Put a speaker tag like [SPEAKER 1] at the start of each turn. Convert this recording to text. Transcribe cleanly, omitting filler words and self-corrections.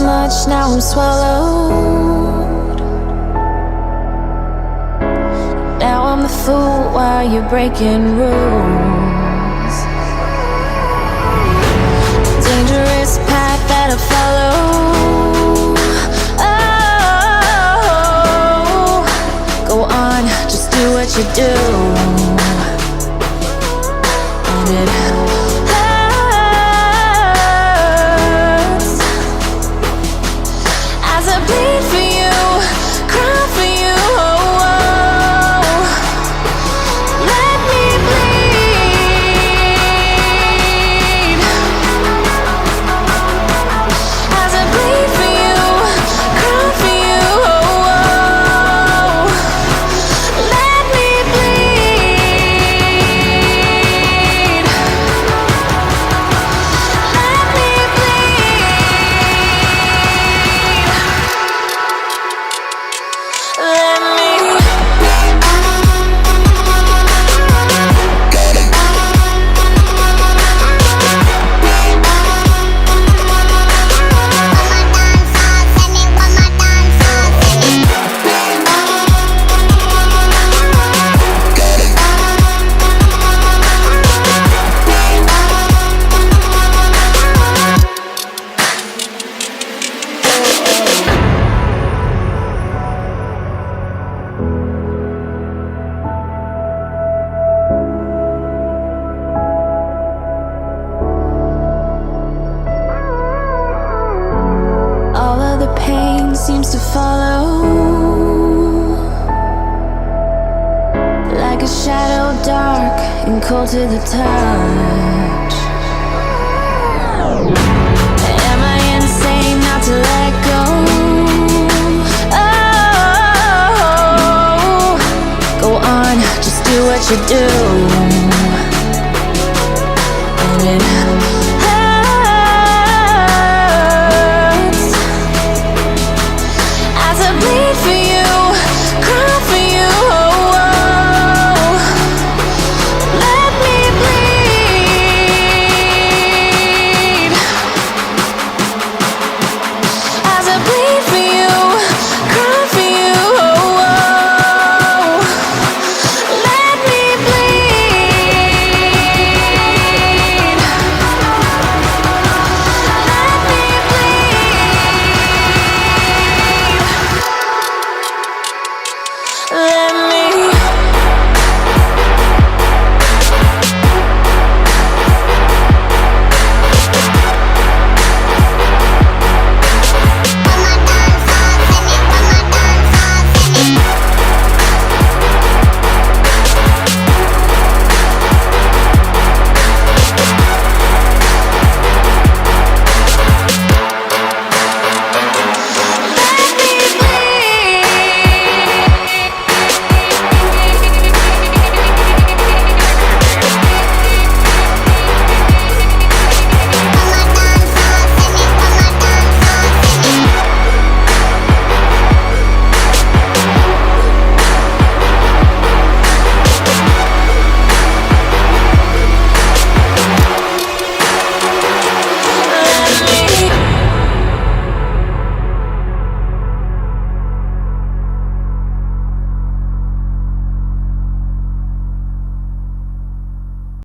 [SPEAKER 1] much, now I'm swallowed. Now I'm the fool while you're breaking rules. Dangerous path that I follow. Oh, go on, just do what you do. And it bleed for you, cry for you, oh, oh. Let me bleed. As I bleed for you, cry for you, oh, oh. Let me bleed. Let me seems to follow like a shadow, dark and cold to the touch. Am I insane not to let go? Oh, go on, just do what you do.